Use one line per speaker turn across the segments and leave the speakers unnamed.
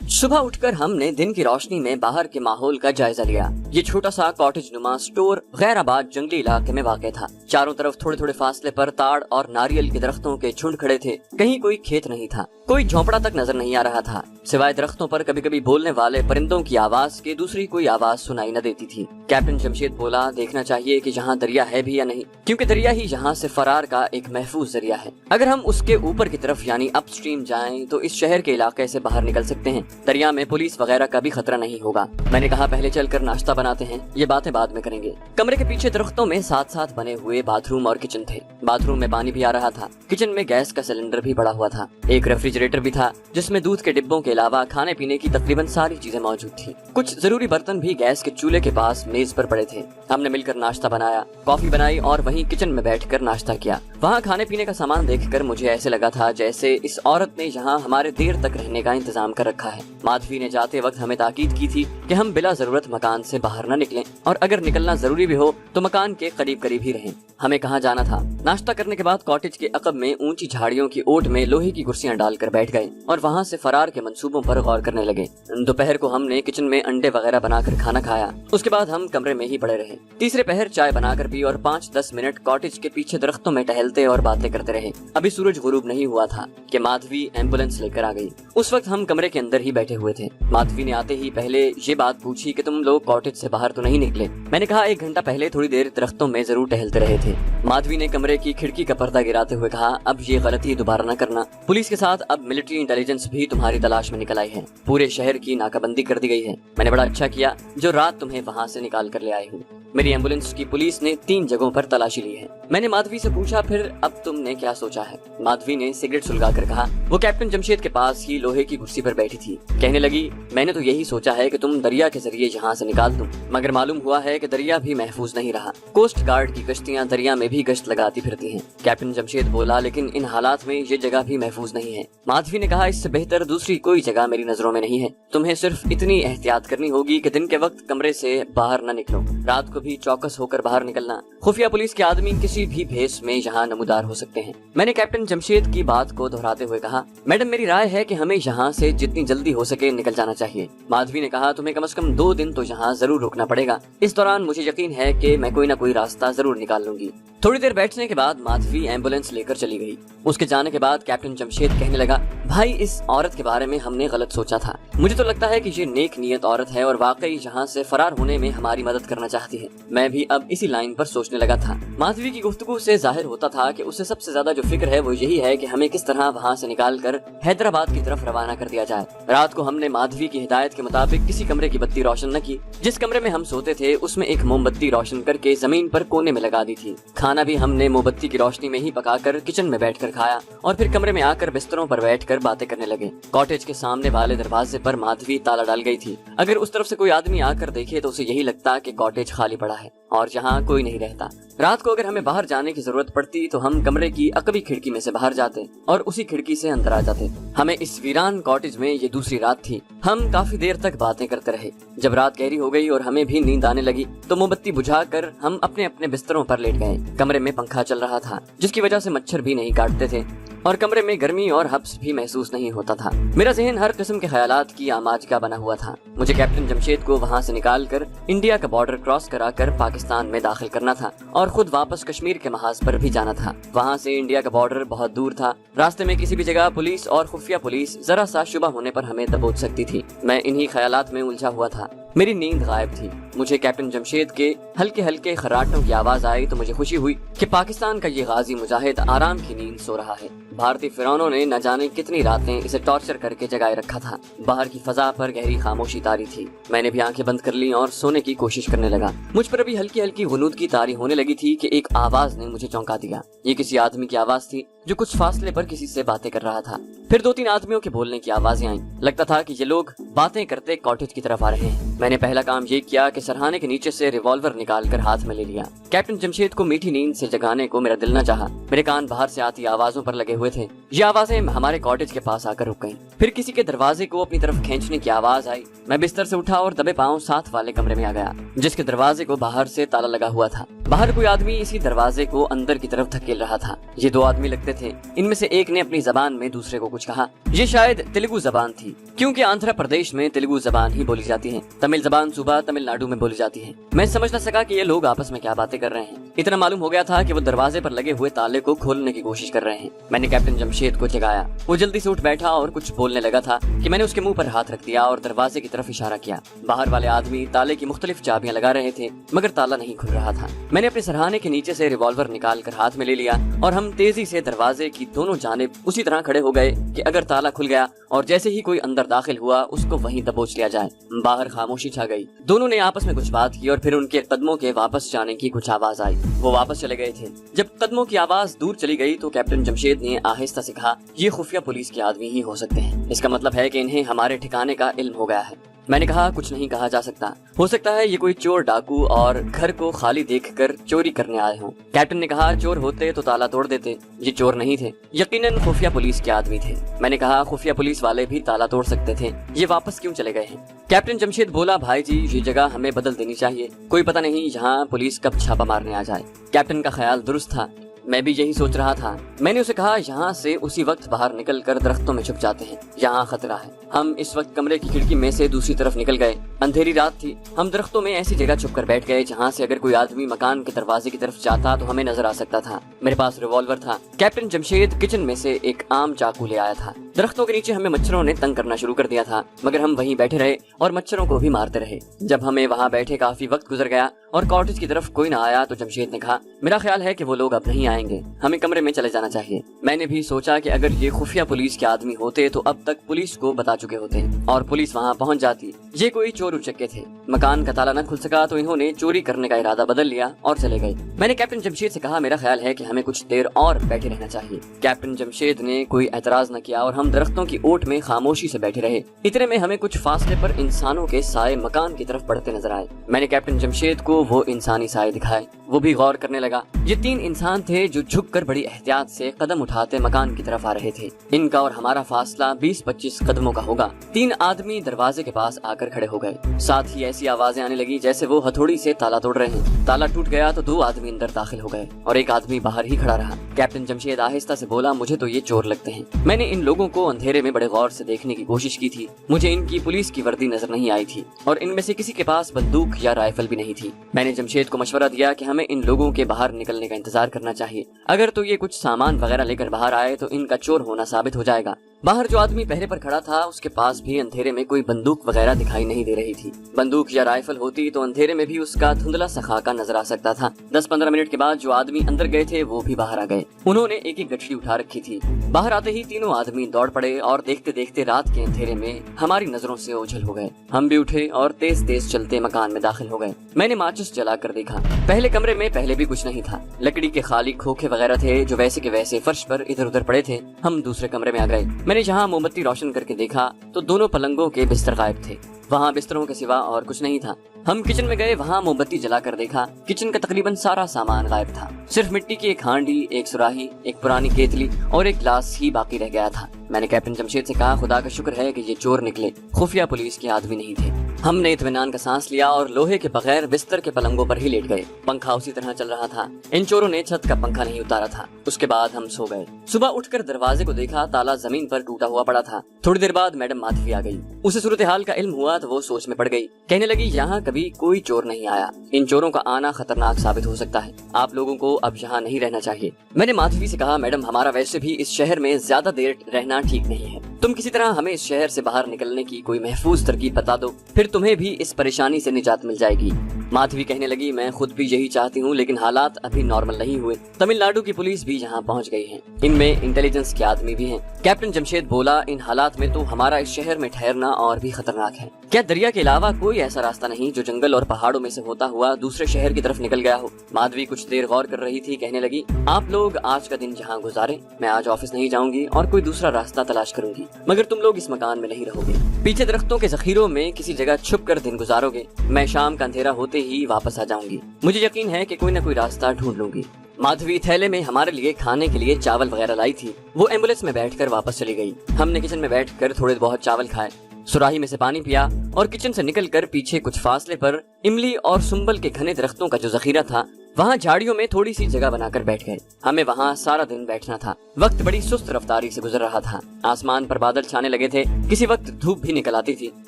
सुबह उठकर हमने दिन की रोशनी में बाहर के माहौल का जायजा लिया। ये छोटा सा कॉटेज नुमा स्टोर गैराबाद जंगली इलाके में वाक़ था। चारों तरफ थोड़े थोड़े फासले पर ताड़ और नारियल के दरख्तों के झुंड खड़े थे। कहीं कोई खेत नहीं था, कोई झोंपड़ा तक नजर नहीं आ रहा था। सिवाय दरख्तों पर कभी कभी बोलने वाले परिंदों की आवाज के दूसरी कोई आवाज सुनाई न देती थी। कैप्टन जमशेद बोला, देखना चाहिए कि यहाँ दरिया है भी या नहीं, क्योंकि दरिया ही यहाँ से फरार का एक महफूज जरिया है। अगर हम उसके ऊपर की तरफ यानी अपस्ट्रीम जाएं तो इस शहर के इलाके से बाहर निकल सकते हैं। दरिया में पुलिस वगैरह का भी खतरा नहीं होगा। मैंने कहा, पहले चलकर नाश्ता बनाते हैं, ये बातें बाद में करेंगे। कमरे के पीछे दरख्तों में साथ साथ बने हुए बाथरूम और किचन थे। बाथरूम में पानी भी आ रहा था। किचन में गैस का सिलेंडर भी पड़ा हुआ था। एक रेफ्रिजरेटर भी था जिसमें दूध के डिब्बों के अलावा खाने पीने की तकरीबन सारी चीजें मौजूद थी। कुछ जरूरी बर्तन भी गैस के चूल्हे के पास मेज पर पड़े थे। हमने मिलकर नाश्ता बनाया, कॉफी बनाई और वहीं किचन में बैठकर नाश्ता किया। वहाँ खाने पीने का सामान देखकर मुझे ऐसे लगा था जैसे इस औरत ने यहाँ हमारे देर तक रहने का इंतजाम कर रखा है। माधवी ने जाते वक्त हमें ताकीद की थी कि हम बिला जरूरत मकान से बाहर न निकलें और अगर निकलना जरूरी भी हो तो मकान के करीब करीब ही रहें। हमें कहाँ जाना था। नाश्ता करने के बाद कॉटेज के अकब में ऊंची झाड़ियों की ओट में लोहे की कुर्सियां डालकर बैठ गए और वहाँ से फरार के मंसूबों पर गौर करने लगे। दोपहर को हमने किचन में अंडे वगैरह बनाकर खाना खाया। उसके बाद हम कमरे में ही पड़े रहे। तीसरे पहर चाय बनाकर पी और 5-10 मिनट कॉटेज के पीछे दरख्तों में टहलते और बातें करते रहे। अभी सूरज गुरूब नहीं हुआ था कि माधवी एम्बुलेंस लेकर आ गई। उस वक्त हम कमरे के अंदर ही बैठे हुए थे। माधवी ने आते ही पहले ये बात पूछी कि तुम लोग कॉटेज से बाहर तो नहीं निकले। मैंने कहा, 1 घंटा पहले थोड़ी देर दरख्तों में जरूर टहलते रहे थे। माधवी ने कमरे की खिड़की का पर्दा गिराते हुए कहा, अब ये गलती दोबारा न करना। पुलिस के साथ अब मिलिट्री इंटेलिजेंस भी तुम्हारी तलाश में निकल आई है। पूरे शहर की नाकाबंदी कर दी गई है। मैंने बड़ा अच्छा किया जो रात तुम्हें वहाँ से निकाल कर ले आई हूँ। मेरी एम्बुलेंस की पुलिस ने 3 जगहों पर तलाशी ली है। मैंने माधवी से पूछा, फिर अब तुमने क्या सोचा है? माधवी ने सिगरेट सुलगाकर कहा, वो कैप्टन जमशेद के पास ही लोहे की कुर्सी पर बैठी थी। कहने लगी, मैंने तो यही सोचा है कि तुम दरिया के जरिए यहाँ से निकाल दूं, मगर मालूम हुआ है कि दरिया भी महफूज नहीं रहा। कोस्ट गार्ड की कश्तियाँ दरिया में भी गश्त लगाती फिरती हैं। कैप्टन जमशेद बोला, लेकिन इन हालात में ये जगह भी महफूज नहीं है। माधवी ने कहा, इससे बेहतर दूसरी कोई जगह मेरी नजरों में नहीं है। तुम्हें सिर्फ इतनी एहतियात करनी होगी कि दिन के वक्त कमरे से बाहर न निकलो, रात को भी चौकस होकर बाहर निकलना। खुफिया पुलिस के आदमी किसी भी भेस में यहाँ नमूदार हो सकते हैं। मैंने कैप्टन जमशेद की बात को दोहराते हुए कहा, मैडम मेरी राय है कि हमें यहाँ से जितनी जल्दी हो सके निकल जाना चाहिए। माधवी ने कहा, तुम्हें कम से कम 2 दिन तो यहाँ जरूर रुकना पड़ेगा। इस दौरान मुझे यकीन है कि मैं कोई ना कोई रास्ता जरूर निकाल लूंगी। थोड़ी देर बैठने के बाद माधवी एम्बुलेंस लेकर चली गई। उसके जाने के बाद कैप्टन जमशेद कहने लगा, भाई इस औरत के बारे में हमने गलत सोचा था। मुझे तो लगता है कि ये नेक नियत औरत है और वाकई यहाँ से फरार होने में हमारी मदद करना चाहती है। मैं भी अब इसी लाइन पर सोचने लगा था। माधवी की गुफ्तगू से जाहिर होता था कि उसे सबसे ज्यादा जो फिक्र है वो यही है कि हमें किस तरह वहाँ से निकाल कर हैदराबाद की तरफ रवाना कर दिया जाए। रात को हमने माधवी की हिदायत के मुताबिक किसी कमरे की बत्ती रोशन न की। जिस कमरे में हम सोते थे उसमें एक मोमबत्ती रोशन करके जमीन पर कोने में लगा दी थी। खाना भी हमने मोमबत्ती की रोशनी में ही पकाकर किचन में बैठकर खाया और फिर कमरे में आकर बिस्तरों पर बैठकर बातें करने लगे। कॉटेज के सामने वाले दरवाजे पर माधवी ताला डाल गई थी। अगर उस तरफ से कोई आदमी आकर देखे तो उसे यही लगता कि कॉटेज खाली पड़ा है और यहाँ कोई नहीं रहता। रात को अगर हमें बाहर जाने की जरूरत पड़ती तो हम कमरे की अकबी खिड़की में से बाहर जाते और उसी खिड़की से अंदर आ जाते। हमें इस वीरान कॉटेज में ये दूसरी रात थी। हम काफी देर तक बातें करते रहे। जब रात गहरी हो गई और हमें भी नींद आने लगी तो मोमबत्ती बुझाकर हम अपने अपने बिस्तरों पर लेट गए। कमरे में पंखा चल रहा था जिसकी वजह से मच्छर भी नहीं काटते थे और कमरे में गर्मी और हब्स भी महसूस नहीं होता था। मेरा ज़हन हर किस्म के ख्यालात की आमाज का बना हुआ था। मुझे कैप्टन जमशेद को वहाँ से निकालकर इंडिया का बॉर्डर क्रॉस कराकर पाकिस्तान में दाखिल करना था और खुद वापस कश्मीर के महाज पर भी जाना था। वहाँ से इंडिया का बॉर्डर बहुत दूर था। रास्ते में किसी भी जगह पुलिस और खुफिया पुलिस जरा सा शुबा होने पर हमें दबोच सकती थी। मैं इन्हीं ख्यालात में उलझा हुआ था। मेरी नींद गायब थी। मुझे कैप्टन जमशेद के हल्के हल्के खर्राटों की आवाज आई तो मुझे खुशी हुई कि पाकिस्तान का ये गाजी मुजाहिद आराम की नींद सो रहा है। भारतीय फिरौनों ने न जाने कितनी रातें इसे टॉर्चर करके जगाए रखा था। बाहर की फजा पर गहरी खामोशी तारी थी। मैंने भी आंखें बंद कर ली और सोने की कोशिश करने लगा। मुझ पर अभी हल्की हल्की गुनूद की तारी होने लगी थी कि एक आवाज ने मुझे चौंका दिया। ये किसी आदमी की आवाज थी जो कुछ फासले पर किसी से बातें कर रहा था। फिर 2-3 आदमियों के बोलने की आवाजें आईं। लगता था कि ये लोग बातें करते कॉटेज की तरफ आ रहे हैं। मैंने पहला काम ये किया कि सरहाने के नीचे से रिवॉल्वर निकालकर हाथ में ले लिया। कैप्टन जमशेद को मीठी नींद से जगाने को मेरा दिल न चाहा। मेरे कान बाहर से आती आवाजों पर लगे हुए थे। ये आवाजें हमारे कॉटेज के पास आकर रुक गईं। फिर किसी के दरवाजे को अपनी तरफ खींचने की आवाज आई। मैं बिस्तर से उठा और दबे पांव साथ वाले कमरे में आ गया जिसके दरवाजे को बाहर से ताला लगा हुआ था। बाहर कोई आदमी इसी दरवाजे को अंदर की तरफ धकेल रहा था। ये दो आदमी लगते थे। इनमें से एक ने अपनी जबान में दूसरे को कुछ कहा। ये शायद तेलुगु जबान थी, क्योंकि आंध्र प्रदेश में तेलुगु जबान ही बोली जाती है। तमिल जबान सूबा तमिलनाडु में बोली जाती है। मैं समझ न सका कि ये लोग आपस में क्या बातें कर रहे हैं। इतना मालूम हो गया था कि वो दरवाजे पर लगे हुए ताले को खोलने की कोशिश कर रहे हैं। मैंने कैप्टन जमशेद को जगाया। वो जल्दी से उठ बैठा और कुछ बोलने लगा था कि मैंने उसके मुंह पर हाथ रख दिया और दरवाजे की तरफ इशारा किया। बाहर वाले आदमी ताले की मुख्तलिफ चाबियां लगा रहे थे, मगर ताला नहीं खुल रहा था। मैंने अपने सरहाने के नीचे से रिवॉल्वर निकाल कर हाथ में ले लिया और हम तेजी से दरवाजे की दोनों जानिब उसी तरह खड़े हो गए कि अगर ताला खुल गया और जैसे ही कोई अंदर दाखिल हुआ उसको वहीं दबोच लिया जाए। बाहर खामोशी छा गई। दोनों ने आपस में कुछ बात की और फिर उनके कदमों के वापस जाने की कुछ आवाज आई। वो वापस चले गए थे। जब कदमों की आवाज दूर चली गई तो कैप्टन जमशेद ने आहिस्ता से कहा, ये खुफिया पुलिस के आदमी ही हो सकते हैं। इसका मतलब है कि इन्हें हमारे ठिकाने का इल्म हो गया है। मैंने कहा, कुछ नहीं कहा जा सकता। हो सकता है ये कोई चोर डाकू और घर को खाली देखकर चोरी करने आए हों। कैप्टन ने कहा, चोर होते तो ताला तोड़ देते। ये चोर नहीं थे, यकीनन खुफिया पुलिस के आदमी थे। मैंने कहा, खुफिया पुलिस वाले भी ताला तोड़ सकते थे, ये वापस क्यों चले गए हैं? कैप्टन जमशेद बोला, भाई जी ये जगह हमें बदल देनी चाहिए। कोई पता नहीं यहाँ पुलिस कब छापा मारने आ जाए। कैप्टन का ख्याल दुरुस्त था। मैं भी यही सोच रहा था। मैंने उसे कहा, यहाँ से उसी वक्त बाहर निकल कर दरख्तों में छुप जाते हैं, यहाँ खतरा है। हम इस वक्त कमरे की खिड़की में से दूसरी तरफ निकल गए। अंधेरी रात थी। हम दरख्तों में ऐसी जगह छुप कर बैठ गए जहाँ से अगर कोई आदमी मकान के दरवाजे की तरफ जाता तो हमें नजर आ सकता था। मेरे पास रिवॉल्वर था। कैप्टन जमशेद किचन में से एक आम चाकू ले आया था। दरख्तों के नीचे हमें मच्छरों ने तंग करना शुरू कर दिया था, मगर हम वहीं बैठे रहे और मच्छरों को भी मारते रहे। जब हमें वहाँ बैठे काफी वक्त गुजर गया और कॉटेज की तरफ कोई न आया तो जमशेद ने कहा, मेरा ख्याल है कि वो लोग अब नहीं आएंगे, हमें कमरे में चले जाना चाहिए। मैंने भी सोचा कि अगर ये खुफिया पुलिस के आदमी होते तो अब तक पुलिस को बता चुके होते और पुलिस वहाँ पहुँच जाती। ये कोई चोर उचक्के थे। मकान का ताला न खुल सका तो इन्होंने चोरी करने का इरादा बदल लिया और चले गए। मैंने कैप्टन जमशेद से कहा, मेरा ख्याल है कि हमें कुछ देर और बैठे रहना चाहिए। कैप्टन जमशेद ने कोई एतराज न किया और हम दरख्तों की ओट में खामोशी से बैठे रहे। इतने में हमें कुछ फासले पर इंसानों के साए मकान की तरफ बढ़ते नजर आए। मैंने कैप्टन जमशेद को वो इंसानी साए दिखाए। वो भी गौर करने लगा। ये 3 इंसान थे जो झुककर बड़ी एहतियात से कदम उठाते मकान की तरफ आ रहे थे। इनका और हमारा फासला 20-25 कदमों का होगा। 3 आदमी दरवाजे के पास आकर खड़े हो गए। साथ ही ऐसी आवाजें आने लगी जैसे वो हथौड़ी से ताला तोड़ रहे हैं। ताला टूट गया तो 2 आदमी अंदर दाखिल हो गए और एक आदमी बाहर ही खड़ा रहा। कैप्टन जमशेद आहिस्ता से बोला, मुझे तो ये चोर लगते हैं। मैंने इन लोगों को अंधेरे में बड़े गौर से देखने की कोशिश की थी। मुझे इनकी पुलिस की वर्दी नजर नहीं आई थी और इनमें से किसी के पास बंदूक या राइफल भी नहीं थी। मैंने जमशेद को मशवरा दिया कि हमें इन लोगों के बाहर निकलने का इंतजार करना चाहिए। अगर तो ये कुछ सामान वगैरह लेकर बाहर आए तो इनका चोर होना साबित हो जाएगा। बाहर जो आदमी पहरे पर खड़ा था उसके पास भी अंधेरे में कोई बंदूक वगैरह दिखाई नहीं दे रही थी। बंदूक या राइफल होती तो अंधेरे में भी उसका धुंधला सा खाका नजर आ सकता था। 10-15 मिनट के बाद जो आदमी अंदर गए थे वो भी बाहर आ गए। उन्होंने एक एक गठरी उठा रखी थी। बाहर आते ही तीनों आदमी दौड़ पड़े और देखते देखते रात के अंधेरे में हमारी नजरों से ओझल हो गए। हम भी उठे और तेज तेज चलते मकान में दाखिल हो गए। मैंने माचिस जला कर देखा। पहले कमरे में पहले भी कुछ नहीं था। लकड़ी के खाली खोखे वगैरह थे जो वैसे के वैसे फर्श पर इधर उधर पड़े थे। हम दूसरे कमरे में आ गए। मैंने जहाँ मोमबत्ती रोशन करके देखा तो दोनों पलंगों के बिस्तर गायब थे। वहाँ बिस्तरों के सिवा और कुछ नहीं था। हम किचन में गए। वहाँ मोमबत्ती जलाकर देखा। किचन का तकरीबन सारा सामान गायब था। सिर्फ मिट्टी की एक हांडी, एक सुराही, एक पुरानी केतली और एक गिलास ही बाकी रह गया था। मैंने कैप्टन जमशेद से कहा, खुदा का शुक्र है कि ये चोर निकले, खुफिया पुलिस के आदमी नहीं थे। हमने इत्मीनान का सांस लिया और लोहे के बगैर बिस्तर के पलंगों पर ही लेट गए। पंखा उसी तरह चल रहा था। इन चोरों ने छत का पंखा नहीं उतारा था। उसके बाद हम सो गए। सुबह उठकर दरवाजे को देखा, ताला जमीन पर टूटा हुआ पड़ा था। थोड़ी देर बाद मैडम माधवी आ गई। उसे सूरत हाल का इल्म हुआ तो वो सोच में पड़ गई। कहने लगी, यहाँ कभी कोई चोर नहीं आया। इन चोरों का आना खतरनाक साबित हो सकता है। आप लोगों को अब यहाँ नहीं रहना चाहिए। मैंने माधवी से कहा, मैडम हमारा वैसे भी इस शहर में ज्यादा देर रहना ठीक नहीं है। तुम किसी तरह हमें इस शहर से बाहर निकलने की कोई महफूज तरकीब बता दो, फिर तुम्हें भी इस परेशानी से निजात मिल जाएगी। माधवी कहने लगी, मैं खुद भी यही चाहती हूँ, लेकिन हालात अभी नॉर्मल नहीं हुए। तमिलनाडु की पुलिस भी यहाँ पहुँच गई है। इनमें इंटेलिजेंस के आदमी भी हैं। कैप्टन जमशेद बोला, इन हालात में तो हमारा इस शहर में ठहरना और भी खतरनाक है। क्या दरिया के अलावा कोई ऐसा रास्ता नहीं जो जंगल और पहाड़ों में से होता हुआ दूसरे शहर की तरफ निकल गया हो? माधवी कुछ देर गौर कर रही थी। कहने लगी, आप लोग आज का दिन जहाँ गुजारे, मैं आज ऑफिस नहीं जाऊंगी और कोई दूसरा रास्ता तलाश करूंगी, मगर तुम लोग इस मकान में नहीं रहोगे। पीछे दरख्तों के जखीरों में किसी जगह छुप कर दिन गुजारोगे। मैं शाम का अंधेरा होते ही वापस आ जाऊंगी। मुझे यकीन है कि कोई न कोई रास्ता ढूंढ लूंगी। माधवी थैले में हमारे लिए खाने के लिए चावल वगैरह लाई थी। वो एम्बुलेंस में बैठकर वापस चली गई। हमने किचन में बैठकर थोड़े बहुत चावल खाए, सुराही में से पानी पिया और किचन से निकलकर पीछे कुछ फासले पर इमली और सुंबल के घने दरख्तों का जो जखीरा था वहाँ झाड़ियों में थोड़ी सी जगह बनाकर बैठ गए। हमें वहाँ सारा दिन बैठना था। वक्त बड़ी सुस्त रफ्तारी से गुजर रहा था। आसमान पर बादल छाने लगे थे। किसी वक्त धूप भी निकल आती थी।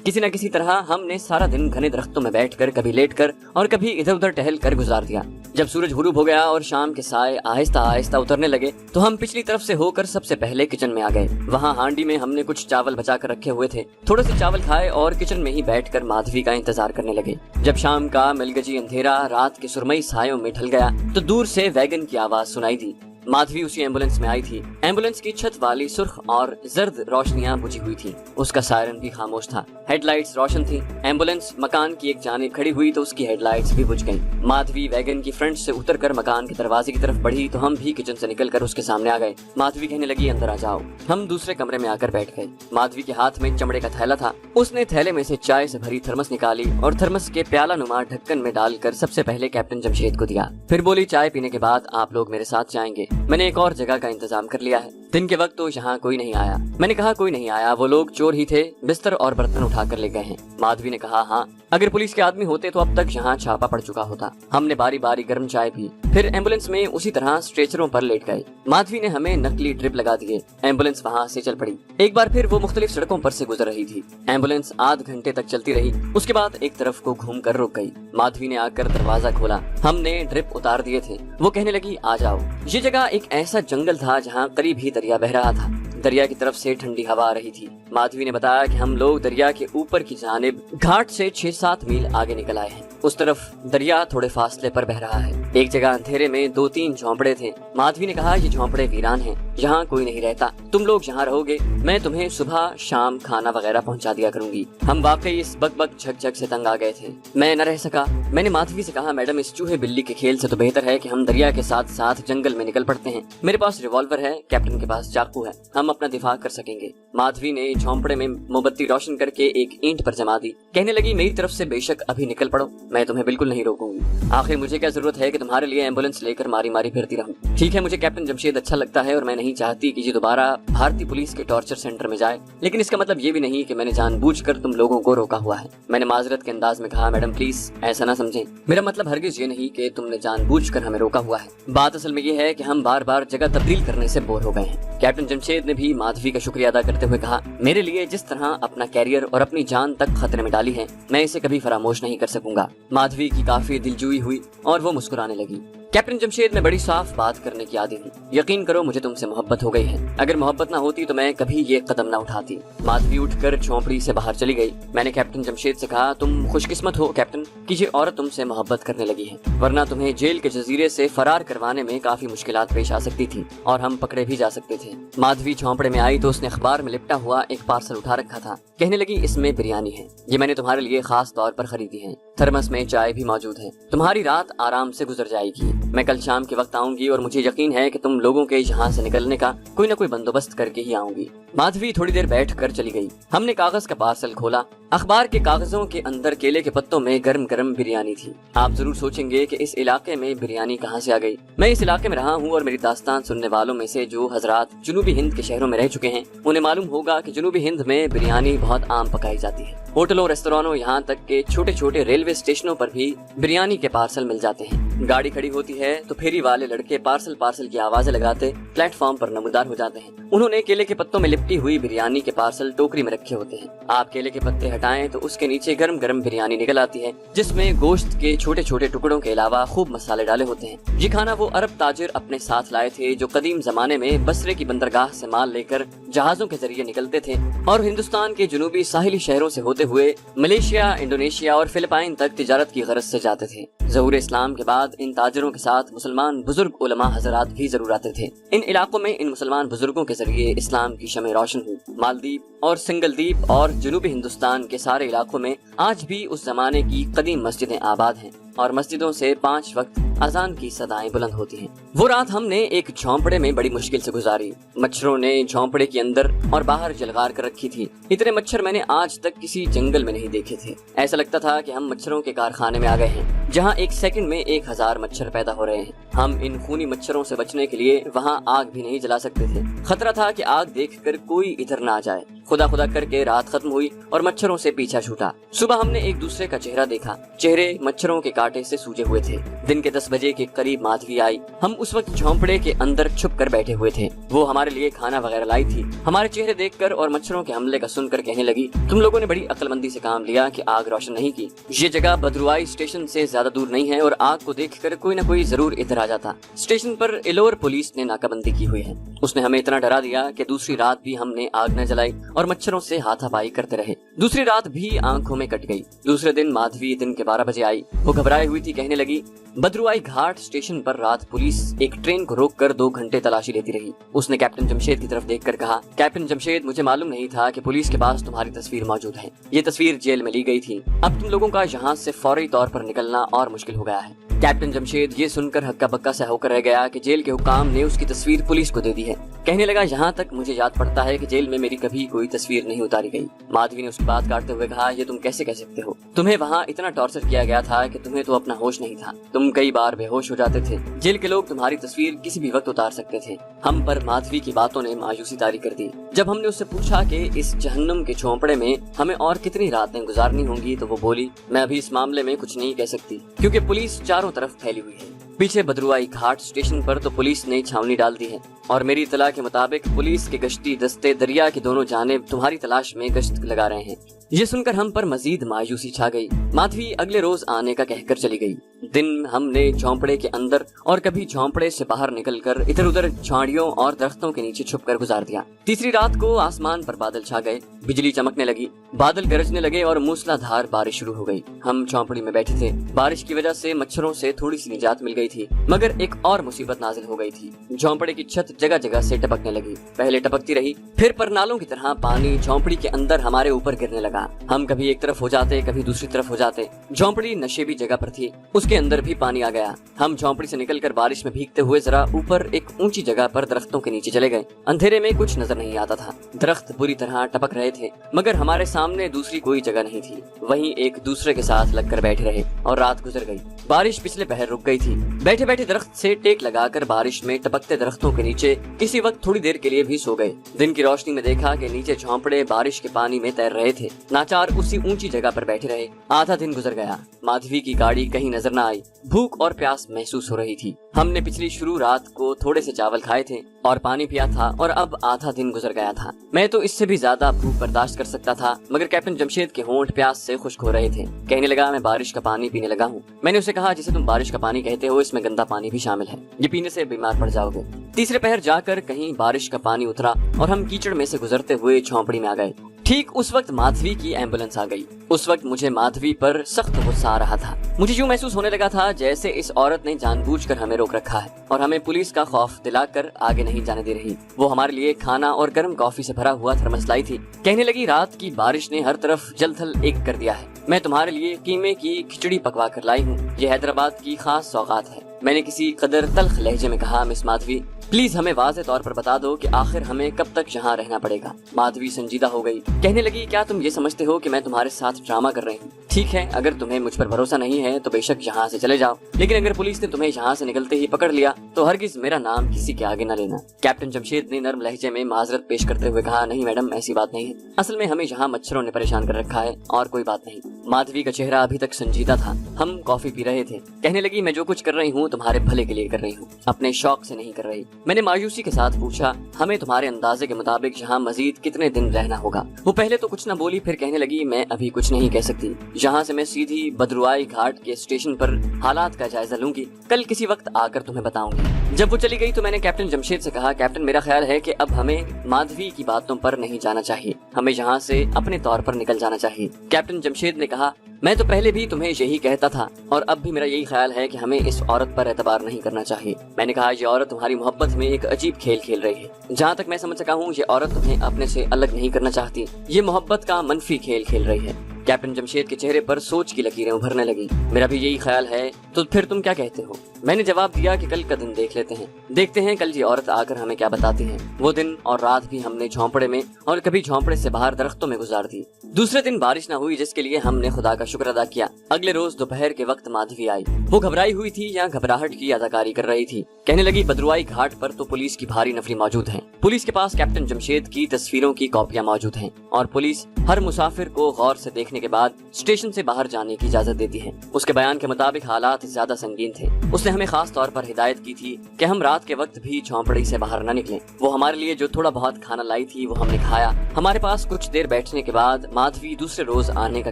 किसी न किसी तरह हमने सारा दिन घने दरख्तों में बैठकर, कभी लेटकर और कभी इधर उधर टहल कर गुजार दिया। जब सूरज गुरूब हो गया और शाम के साए आहिस्ता आहिस्ता उतरने लगे तो हम पिछली तरफ से होकर सबसे पहले किचन में आ गए। वहाँ हांडी में हमने कुछ चावल बचा कर रखे हुए थे। थोड़े से चावल खाए और किचन में ही बैठकर माधवी का इंतजार करने लगे। जब शाम का मिलगजी अंधेरा रात के सुरमई सायों में ढल गया तो दूर से वैगन की आवाज सुनाई दी। माधवी उसी एम्बुलेंस में आई थी। एम्बुलेंस की छत वाली सुर्ख और जर्द रोशनियां बुझी हुई थी। उसका सायरन भी खामोश था। हेडलाइट्स रोशन थी। एम्बुलेंस मकान की एक जानिब खड़ी हुई तो उसकी हेडलाइट्स भी बुझ गईं। माधवी वैगन की फ्रंट से उतरकर मकान के दरवाजे की तरफ बढ़ी तो हम भी किचन से निकलकर उसके सामने आ गए। माधवी कहने लगी, अंदर आ जाओ। हम दूसरे कमरे में आकर बैठ गए। माधवी के हाथ में चमड़े का थैला था। उसने थैले में से चाय से भरी थर्मस निकाली और थर्मस के प्याला नुमा ढक्कन में डालकर सबसे पहले कैप्टन जमशेद को दिया। फिर बोली, चाय पीने के बाद आप लोग मेरे साथ जाएंगे। मैंने एक और जगह का इंतजाम कर लिया है। दिन के वक्त तो यहाँ कोई नहीं आया। मैंने कहा, कोई नहीं आया, वो लोग चोर ही थे, बिस्तर और बर्तन उठाकर ले गए हैं। माधवी ने कहा, हाँ, अगर पुलिस के आदमी होते तो अब तक यहाँ छापा पड़ चुका होता। हमने बारी बारी गर्म चाय पी। फिर एम्बुलेंस में उसी तरह स्ट्रेचरों पर लेट गए। माधवी ने हमें नकली ड्रिप लगा दिए। एम्बुलेंस वहाँ से चल पड़ी। एक बार फिर वो मुख्तलिफ सड़कों पर से गुजर रही थी। एम्बुलेंस आध घंटे तक चलती रही। उसके बाद एक तरफ को घूम कर रुक गई। माधवी ने आकर दरवाजा खोला। हमने ड्रिप उतार दिए थे। वो कहने लगी, आ जाओ। ये जगह एक ऐसा जंगल था जहाँ करीब ही दरिया बह रहा था। दरिया की तरफ से ठंडी हवा आ रही थी। माधवी ने बताया कि हम लोग दरिया के ऊपर की जानिब घाट से 6-7 मील आगे निकल आए हैं। उस तरफ दरिया थोड़े फासले पर बह रहा है। एक जगह अंधेरे में 2-3 झोंपड़े थे। माधवी ने कहा, ये झोंपड़े वीरान हैं, यहाँ कोई नहीं रहता। तुम लोग यहाँ रहोगे, मैं तुम्हें सुबह शाम खाना वगैरह पहुँचा दिया करूंगी। हम वाकई इस बक झक से तंग आ गए थे। मैं न रह सका। मैंने माधवी से कहा, मैडम, इस चूहे बिल्ली के खेल से तो बेहतर है कि हम दरिया के साथ साथ जंगल में निकल पड़ते हैं। मेरे पास रिवॉल्वर है, कैप्टन के पास चाकू है, हम अपना दिफा कर सकेंगे। माधवी ने झोंपड़े में मोमबत्ती रोशन करके एक ईंट पर जमा दी। कहने लगी, मेरी तरफ से बेशक अभी निकल पड़ो, मैं तुम्हें बिल्कुल नहीं रोकूंगी। आखिर मुझे क्या जरूरत है कि तुम्हारे लिए एम्बुलेंस लेकर मारी मारी फिरती रहूं। ठीक है, मुझे कैप्टन जमशेद अच्छा लगता है और मैं नहीं चाहती कि ये दोबारा भारतीय पुलिस के टॉर्चर सेंटर में जाए, लेकिन इसका मतलब ये भी नहीं कि मैंने जानबूझकर तुम लोगों को रोका हुआ है। मैंने माजरत के अंदाज में कहा, मैडम प्लीज ऐसा ना समझें, मेरा मतलब हरगिज ये नहीं कि तुमने जानबूझकर हमें रोका हुआ है। बात असल में ये है कि हम बार बार जगह तब्दील करने से बोर हो गए हैं। कैप्टन जमशेद ने भी माधवी का शुक्रिया अदा करते हुए कहा, मेरे लिए जिस तरह अपना कैरियर और अपनी जान तक खतरे में डाली है, मैं इसे कभी फरामोश नहीं कर सकूंगा। माधवी की काफी दिलजोई हुई और वो मुस्कुराने लगी। कैप्टन जमशेद, मैं बड़ी साफ बात करने की आदी हूँ। यकीन करो, मुझे तुमसे मोहब्बत हो गई है। अगर मोहब्बत ना होती तो मैं कभी ये कदम ना उठाती। माधवी उठकर झोंपड़ी से बाहर चली गई। मैंने कैप्टन जमशेद से कहा, तुम खुशकिस्मत हो कैप्टन कि ये औरत तुमसे मोहब्बत करने लगी है, वरना तुम्हें जेल के जजीरे से फरार करवाने में काफी मुश्किलात पेश आ सकती थी और हम पकड़े भी जा सकते थे। माधवी झोंपड़े में आई तो उसने अखबार में लिपटा हुआ एक पार्सल उठा रखा था। कहने लगी, इसमें बिरयानी है, ये मैंने तुम्हारे लिए खास तौर पर खरीदी है। थर्मस में चाय भी मौजूद है। तुम्हारी रात आराम से गुजर जाएगी। मैं कल शाम के वक्त आऊंगी और मुझे यकीन है कि तुम लोगों के यहाँ से निकलने का कोई न कोई बंदोबस्त करके ही आऊंगी। माधवी थोड़ी देर बैठ कर चली गई। हमने कागज का पार्सल खोला। अखबार के कागजों के अंदर केले के पत्तों में गर्म गर्म बिरयानी थी। आप जरूर सोचेंगे कि इस इलाके में बिरयानी कहाँ से आ गई। मैं इस इलाके में रहा हूँ और मेरी दास्तान सुनने वालों में से जो हजरात जनूबी हिंद के शहरों में रह चुके हैं, उन्हें मालूम होगा कि जनूबी हिंद में बिरयानी बहुत आम पकाई जाती है। होटलों, रेस्तोरांों, यहाँ तक के छोटे छोटे रेलवे स्टेशनों पर भी बिरयानी के पार्सल मिल जाते हैं। गाड़ी खड़ी होती है तो फेरी वाले लड़के पार्सल की आवाजें लगाते प्लेटफॉर्म पर नमूदार हो जाते हैं। उन्होंने केले के पत्तों में लिपटी हुई बिरयानी के पार्सल टोकरी में रखे होते हैं। आप केले के पत्ते हटाएं तो उसके नीचे गर्म गर्म बिरयानी निकल आती है, जिसमें गोश्त के छोटे छोटे टुकड़ों के अलावा खूब मसाले डाले होते हैं। ये खाना वो अरब ताजिर अपने साथ लाए थे जो कदीम जमाने में बसरे की बंदरगाह से माल लेकर जहाजों के जरिए निकलते थे और हिंदुस्तान के जनूबी साहिली शहरों से होते हुए मलेशिया, इंडोनेशिया और फिलिपाइन तक तिजारत की गरज से जाते थे। ज़हूर इस्लाम के बाद इन ताजिरों के साथ मुसलमान बुजुर्ग उलमा हजरात भी जरूर आते थे। इन इलाकों में इन मुसलमान बुजुर्गों के जरिए इस्लाम की शमे रोशन हुई। मालदीव और सिंगलदीप और जनूबी हिंदुस्तान के सारे इलाकों में आज भी उस जमाने की कदीम मस्जिदें आबाद हैं और मस्जिदों से 5 वक्त अजान की सदाएं बुलंद होती हैं। वो रात हमने एक झोंपड़े में बड़ी मुश्किल से गुजारी। मच्छरों ने झोंपड़े के अंदर और बाहर जलगार कर रखी थी। इतने मच्छर मैंने आज तक किसी जंगल में नहीं देखे थे। ऐसा लगता था कि हम मच्छरों के कारखाने में आ गए हैं, जहाँ एक सेकंड में 1000 मच्छर पैदा हो रहे हैं। हम इन खूनी मच्छरों से बचने के लिए वहाँ आग भी नहीं जला सकते थे। खतरा था कि आग देखकर कोई इधर न आ जाए। खुदा खुदा करके रात खत्म हुई और मच्छरों से पीछा छूटा। सुबह हमने एक दूसरे का चेहरा देखा। चेहरे मच्छरों के कांटे से सूजे हुए थे। दिन के 10 बजे के करीब माधवी आई। हम उस वक्त झोंपड़े के अंदर छुप कर बैठे हुए थे। वो हमारे लिए खाना वगैरह लाई थी। हमारे चेहरे देखकर और मच्छरों के हमले का सुनकर कहने लगी, तुम लोगों ने बड़ी अक्लमंदी से काम लिया कि आग रोशन नहीं की। ये जगह बदरुआई स्टेशन से ज्यादा दूर नहीं है और आग को देखकर कोई न कोई जरूर इधर आ जाता। स्टेशन पर एलोर पुलिस ने नाकाबंदी की हुई है। उसने हमें इतना डरा दिया कि दूसरी रात भी हमने आग न जलाई और मच्छरों से हाथापाई करते रहे। दूसरी रात भी आंखों में कट गई। दूसरे दिन माधवी दिन के 12 बजे आई। वो घबराई हुई थी। कहने लगी, बदरुआई घाट स्टेशन पर रात पुलिस एक ट्रेन को रोककर 2 घंटे तलाशी लेती रही। उसने कैप्टन जमशेद की तरफ देखकर कहा, कैप्टन जमशेद, मुझे मालूम नहीं था कि पुलिस के पास तुम्हारी तस्वीर मौजूद है। ये तस्वीर जेल में ली गई थी। अब तुम लोगों का यहाँ से फौरी तौर पर निकलना और मुश्किल हो गया है। कैप्टन जमशेद ये सुनकर हक्का बक्का सा होकर रह गया कि जेल के हुकाम ने उसकी तस्वीर पुलिस को दे दी है। कहने लगा, यहाँ तक मुझे याद पड़ता है कि जेल में मेरी कभी कोई तस्वीर नहीं उतारी गई। माधवी ने उसकी बात काटते हुए कहा, ये तुम कैसे कह सकते हो? तुम्हें वहाँ इतना टॉर्चर किया गया था कि तुम्हें तो अपना होश नहीं था। तुम कई बार बेहोश हो जाते थे। जेल के लोग तुम्हारी तस्वीर किसी भी वक्त उतार सकते थे। हम पर माधवी की बातों ने मायूसी तारी कर दी। जब हमने उससे पूछा कि इस जहन्नुम के झोंपड़े में हमें और कितनी रातें गुजारनी होंगी, तो वो बोली, मैं अभी इस मामले में कुछ नहीं कह सकती, क्योंकि पुलिस चारों तरफ फैली हुई है। पीछे बदरुआई घाट स्टेशन पर तो पुलिस ने छावनी डाल दी है और मेरी इत्तला के मुताबिक पुलिस के गश्ती दस्ते दरिया की दोनों जानिब तुम्हारी तलाश में गश्त लगा रहे हैं। ये सुनकर हम पर मजीद मायूसी छा गई। माधवी अगले रोज आने का कहकर चली गई। दिन हमने झोंपड़े के अंदर और कभी झोंपड़े से बाहर निकलकर इधर उधर झाड़ियों और दरख्तों के नीचे छुपकर गुजार दिया। तीसरी रात को आसमान पर बादल छा गए, बिजली चमकने लगी, बादल गरजने लगे और मूसलाधार बारिश शुरू हो गई। हम झोंपड़ी में बैठे थे। बारिश की वजह से मच्छरों से थोड़ी सी निजात मिल गई थी, मगर एक और मुसीबत नाजिल हो गई थी। झोंपड़े की छत जगह जगह से टपकने लगी। पहले टपकती रही, फिर परनालों की तरह पानी झोंपड़ी के अंदर हमारे ऊपर गिरने लगा। हम कभी एक तरफ हो जाते, कभी दूसरी तरफ हो जाते। झोंपड़ी नशेबी जगह पर थी, उसके अंदर भी पानी आ गया। हम झोंपड़ी से निकलकर बारिश में भीगते हुए जरा ऊपर एक ऊंची जगह पर दरख्तों के नीचे चले गए। अंधेरे में कुछ नजर नहीं आता था। दरख्त बुरी तरह टपक रहे थे, मगर हमारे सामने दूसरी कोई जगह नहीं थी। वहीं एक दूसरे के साथ लगकर बैठे रहे और रात गुजर गई। बारिश पिछले पहर रुक गई थी। बैठे बैठे दरख्त से टेक लगाकर बारिश में टपकते दरख्तों के नीचे किसी वक्त थोड़ी देर के लिए भी सो गए। दिन की रोशनी में देखा कि नीचे झोंपड़े बारिश के पानी में तैर रहे थे। नाचार उसी ऊंची जगह पर बैठे रहे। आधा दिन गुजर गया। माधवी की गाड़ी कहीं नजर न आई। भूख और प्यास महसूस हो रही थी। हमने पिछली शुरू रात को थोड़े से चावल खाए थे और पानी पिया था और अब आधा दिन गुजर गया था। मैं तो इससे भी ज्यादा भूख बर्दाश्त कर सकता था, मगर कैप्टन जमशेद के होंठ प्यास से खुश्क हो रहे थे। कहने लगा, मैं बारिश का पानी पीने लगा हूँ। मैंने उसे कहा, जिसे तुम बारिश का पानी कहते हो इसमें गंदा पानी भी शामिल है, ये पीने से बीमार पड़ जाओगे। तीसरे पहर जाकर कहीं बारिश का पानी उतरा और हम कीचड़ में से गुजरते हुए झोंपड़ी में आ गए। ठीक उस वक्त माधवी की एम्बुलेंस आ गई। उस वक्त मुझे माधवी पर सख्त गुस्सा आ रहा था। मुझे यूं महसूस होने लगा था जैसे इस औरत ने जानबूझकर हमें रोक रखा है और हमें पुलिस का खौफ दिलाकर आगे नहीं जाने दे रही। वो हमारे लिए खाना और गर्म कॉफी से भरा हुआ थर्मस लाई थी। कहने लगी, रात की बारिश ने हर तरफ जलथल एक कर दिया है। मैं तुम्हारे लिए कीमे की खिचड़ी पकवा कर लाई हूँ। ये हैदराबाद की खास सौगात है। मैंने किसी कदर तल्ख लहजे में कहा, मिस माधवी, प्लीज हमें वाज़े तौर पर बता दो कि आखिर हमें कब तक यहाँ रहना पड़ेगा। माधवी संजीदा हो गई। कहने लगी, क्या तुम ये समझते हो कि मैं तुम्हारे साथ ड्रामा कर रही हूँ? ठीक है, अगर तुम्हें मुझ पर भरोसा नहीं है तो बेशक यहाँ से चले जाओ, लेकिन अगर पुलिस ने तुम्हें यहाँ से निकलते ही पकड़ लिया तो हरगिज मेरा नाम किसी के आगे न लेना। कैप्टन जमशेद ने नर्म लहजे में माजरत पेश करते हुए कहा, नहीं मैडम, ऐसी बात नहीं है। असल में हमें यहाँ मच्छरों ने परेशान कर रखा है और कोई बात नहीं। माधवी का चेहरा अभी तक संजीदा था। हम कॉफी पी रहे थे। कहने लगी, मैं जो कुछ कर रही हूँ तुम्हारे भले के लिए कर रही हूँ, अपने शौक से नहीं कर रही। मैंने मायूसी के साथ पूछा, हमें तुम्हारे अंदाजे के मुताबिक यहाँ मजीद कितने दिन रहना होगा? वो पहले तो कुछ न बोली, फिर कहने लगी, मैं अभी कुछ नहीं कह सकती। यहाँ से मैं सीधी बदरुआई घाट के स्टेशन पर हालात का जायजा लूंगी। कल किसी वक्त आकर तुम्हें बताऊंगी। जब वो चली गई तो मैंने कैप्टन जमशेद से कहा, कैप्टन, मेरा ख्याल है कि अब हमें माधवी की बातों पर नहीं जाना चाहिए। हमें यहाँ से अपने तौर पर निकल जाना चाहिए। कैप्टन जमशेद ने कहा, मैं तो पहले भी तुम्हें यही कहता था और अब भी मेरा यही ख्याल है कि हमें इस औरत पर एतबार नहीं करना चाहिए। मैंने कहा, ये औरत तुम्हारी मोहब्बत में एक अजीब खेल खेल रही है। जहाँ तक मैं समझ सका हूँ, ये औरत तुम्हें अपने से अलग नहीं करना चाहती। ये मोहब्बत का मनफी खेल खेल रही है। कैप्टन जमशेद के चेहरे पर सोच की लकीरें उभरने लगी। मेरा भी यही ख्याल है। तो फिर तुम क्या कहते हो? میں نے جواب دیا کہ کل کا دن دیکھ لیتے ہیں، دیکھتے ہیں کل یہ عورت آ کر ہمیں کیا بتاتی ہے۔ وہ دن اور رات بھی ہم نے جھونپڑے میں اور کبھی جھونپڑے سے باہر درختوں میں گزار دی۔ دوسرے دن بارش نہ ہوئی، جس کے لیے ہم نے خدا کا شکر ادا کیا۔ اگلے روز دوپہر کے وقت مادھوی آئی۔ وہ گھبرائی ہوئی تھی یا گھبراہٹ کی اداکاری کر رہی تھی۔ کہنے لگی بدروائی گھاٹ پر تو پولیس کی بھاری نفری موجود ہے، پولیس کے پاس کیپٹن جمشید کی تصویروں کی کاپیاں موجود ہیں اور پولیس ہر مسافر کو غور سے دیکھنے کے بعد اسٹیشن سے باہر جانے کی اجازت دیتی ہے۔ اس کے بیان کے مطابق حالات زیادہ سنگین تھے۔ اس نے ہمیں خاص طور پر ہدایت کی تھی کہ ہم رات کے وقت بھی جھونپڑی سے باہر نہ نکلیں۔ وہ ہمارے لیے جو تھوڑا بہت کھانا لائی تھی وہ ہم نے کھایا۔ ہمارے پاس کچھ دیر بیٹھنے کے بعد مادھوی دوسرے روز آنے کا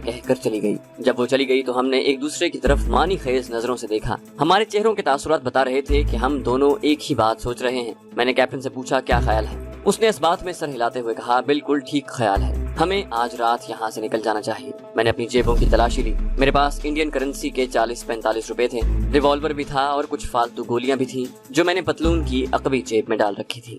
کہہ کر چلی گئی۔ جب وہ چلی گئی تو ہم نے ایک دوسرے کی طرف معنی خیز نظروں سے دیکھا۔ ہمارے چہروں کے تاثرات بتا رہے تھے کہ ہم دونوں ایک ہی بات سوچ رہے ہیں۔ میں نے کیپٹن سے پوچھا کیا خیال ہے؟ اس نے اس بات میں سر ہلاتے ہوئے کہا بالکل ٹھیک خیال ہے، ہمیں آج رات یہاں سے نکل جانا چاہیے۔ میں نے اپنی جیبوں کی تلاشی لی۔ میرے پاس انڈین کرنسی کے 40-45 روپے تھے، ریوالور بھی تھا اور کچھ فالتو گولیاں بھی تھیں جو میں نے پتلون کی عقبی جیب میں ڈال رکھی تھی۔